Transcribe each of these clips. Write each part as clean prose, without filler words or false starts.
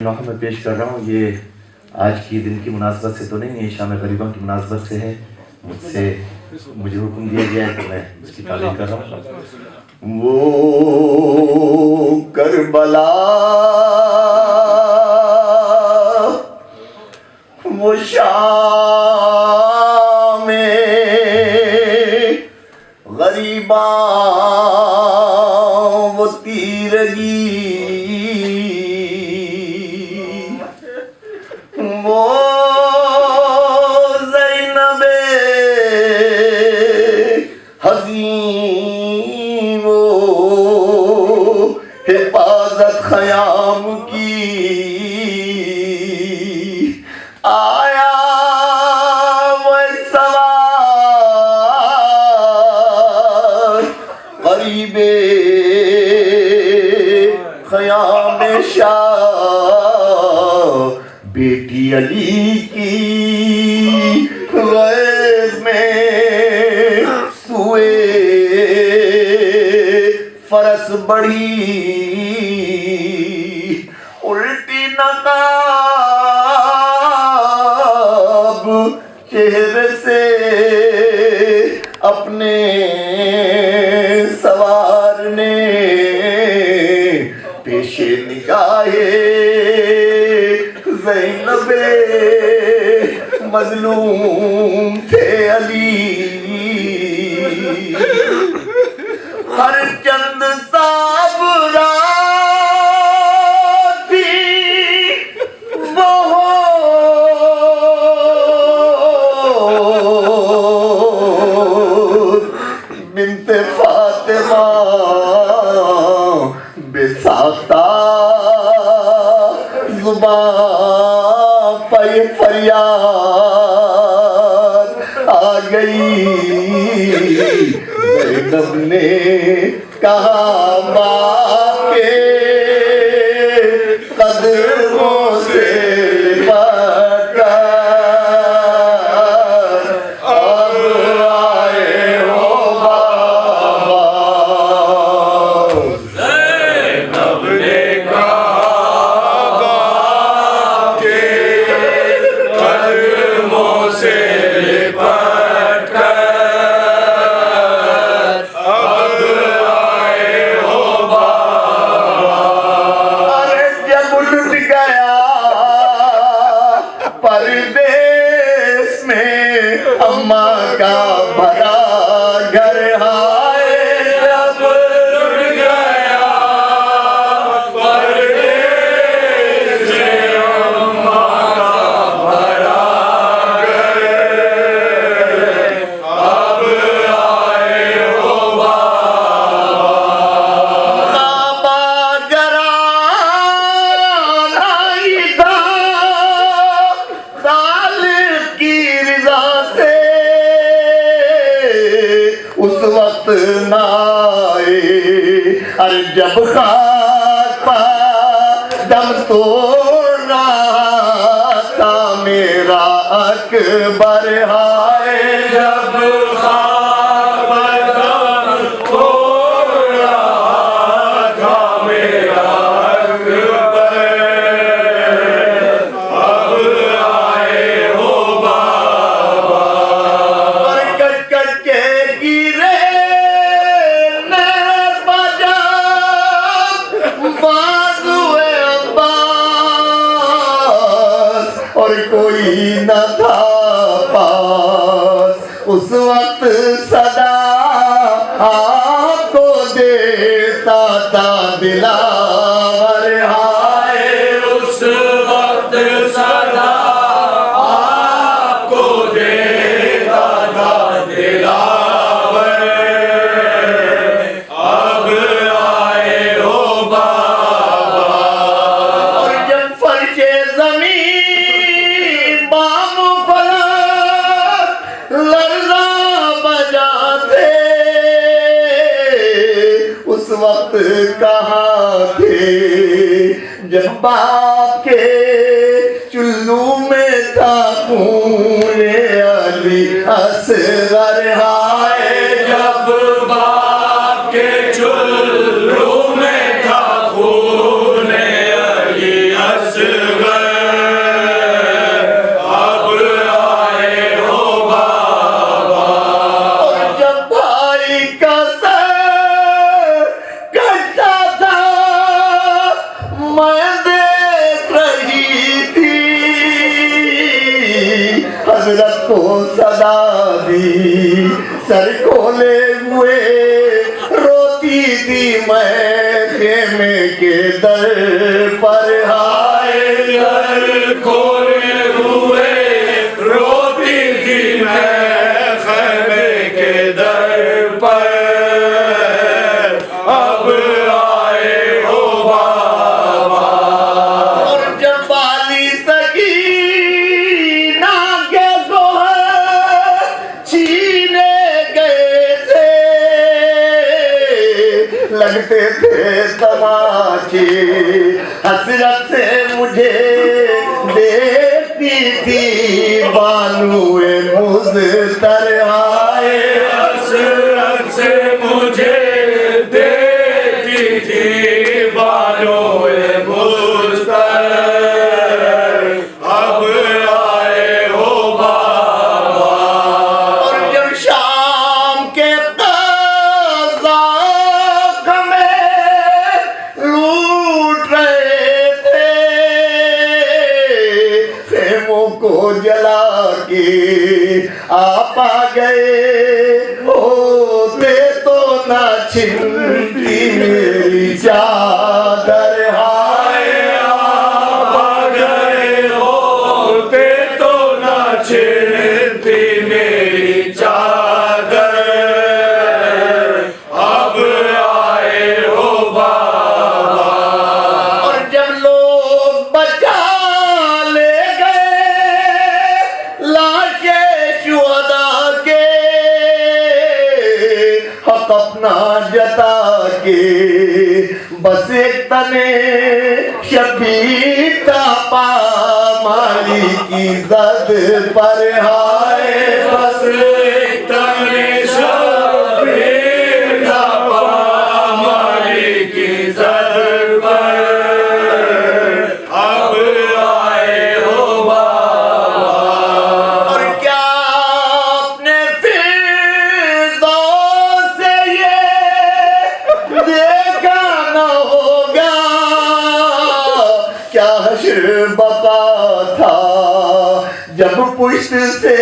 नौखा मैं पेश कर रहा हूँ। ये आज की दिन की मुनासबत से तो नहीं, ये शाम गरीबा की मुनासबत से है। मुझे हुक्म दिया गया है तो मैं इसकी तालीम कर रहा हूँ। वो करबला वो शाम गरीबा वो तीरगी वो ज़ैनबे हज़ीं वो हिफाज़त ख़याम की आया वो सवार ग़रीबे ख़याम शाह बेटी अली की गैज़ में सुए फरस बढ़ी उल्टी नकाब चेहरे से अपने सवार ने पेशे निगाहे ज़ैनबे मज़लूम थे अली हर चंद साबरा थी वो बिन्ते फातिमा बेसाख्ता ज़ुबान पे फरियाद आ गई। ज़ैनब ने कहा बाप के कदमों से लिपटकर अब आए हो बाबा। ज़ैनब ने कहा बाप के कदमों से लिपटकर अब आए हो बाबा। अरे जब उलट गया परदेश में अम्मा का भरा घर हाय जब लुट गया परदेश में अम्मा का भरा घर अब आए हो बाबा। बाबा घराना ही था खालिक की रज़ा से उस वक्त ना आए। अरे जब खाक पा दम तोड़ रहा था मेरा अकबर हाय जब खाक दम तोड़ रहा था मेरा अकबर अब आए हो बाबा। और कट कट के गिरे नहर बजा बाजुए अब्बास और कोई न था पास उस वक्त सदा आपको देता था दिलावर हाय। उस वक्त सदा आपको देता था दिलावर अब आए हो बाबा। और जब फर्शे ज़मीन बाम फलक लर्ज़ा बजा थे उस वक्त कहाँ थे जब बाप के चुल्लू में था खून अली असगर हाय। जब बाप के चुल्लू में था खून अली असगर हजरत को सदा दी, सर खोले हुए रोती थी मैं खेमे के दर पर। हाय दर खोले हुए रोती थी मैं खैमे के दर पर, अब आए हो बाबा। और जब बाली सकी ना के गोहर छीने गए थे, लगते थे तमाचे हसरत से मुझे देखती थी बानुए मुज़्तर। हाय हसरत से मुझे देखती थी बानोए मुज़्तर, अब आए हो बाबा। और जब शाम के क़ज़ाक़ में लूट रहे थे, खेमों को जला के आप आ गए, होते तो ना छिनती मेरी चादर। हाय आप आ गए होते तो ना छिनती मेरी चादर, अब आए हो बाबा। और जब लोग बचा ले गए लाशें शुहदा के, हक अपना जता के बस एक तने शबीर का पामाली की जद पर। हाय बस तने शबीर का पामाली की जद पर, अब आए हो बाबा। और क्या आपने फिर से ये देखा न होगा, क्या हश्र बका था जब पुष्ट से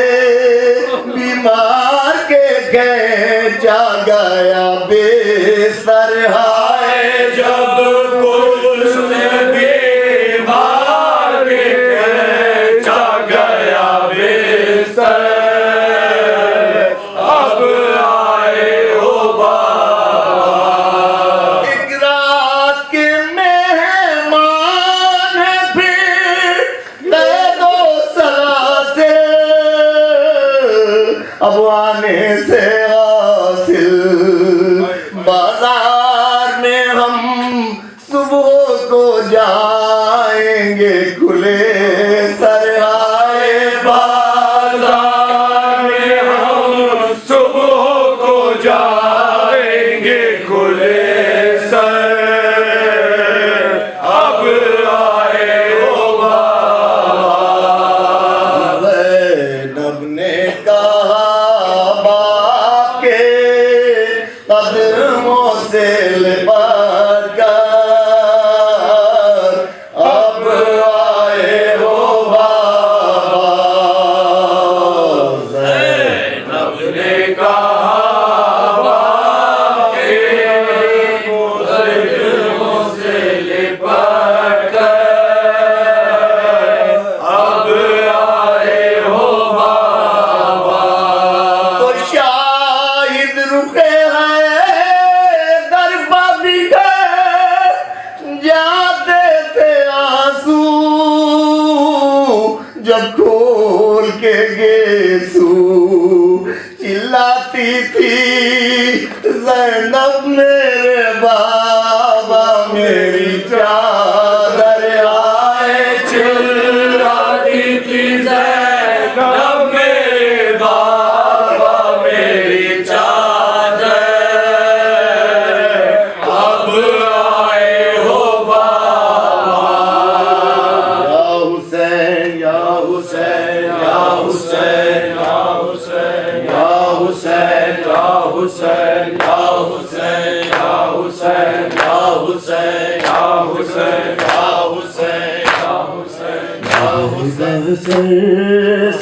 बीमार के खींचा गया बेसर। हाय जब पुरुष बीमार खींचा गया बेसर, अब आए हो बाबा। एक रात के मेहमान फिर दे दो सला से, अब आने से हासिल बाजार में हम सुबह को जाएंगे खुले सर। हाय बाजार में हम सुबह को जाएंगे खुले सर, अब आए हो बाबा। ज़ैनब ने कहा बाप के कदमों से लिपट कर, अब आए हो बाबा। ज़ैनब ने कहा बाप के कदमों से लिपट कर, अब आए हो बाबा। तो शाहिद रुखे हैं दरबा बिखर जाते थे आंसू, जब खोल के गेसू चिल्लाती थी ज़ैनब मेरे बाबा मेरी चादर। आए चिल्लाती थी ज़ैनब मेरे बाबा मेरी चादर, अब आए हो बाबा। या हुसैन या हुसैन या हुसैन या हुसैन या हुसैन या हुसैन या हुसैन या हुसैन या हुसैन या हुसैन या हुसैन या हुसैन या हुसैन।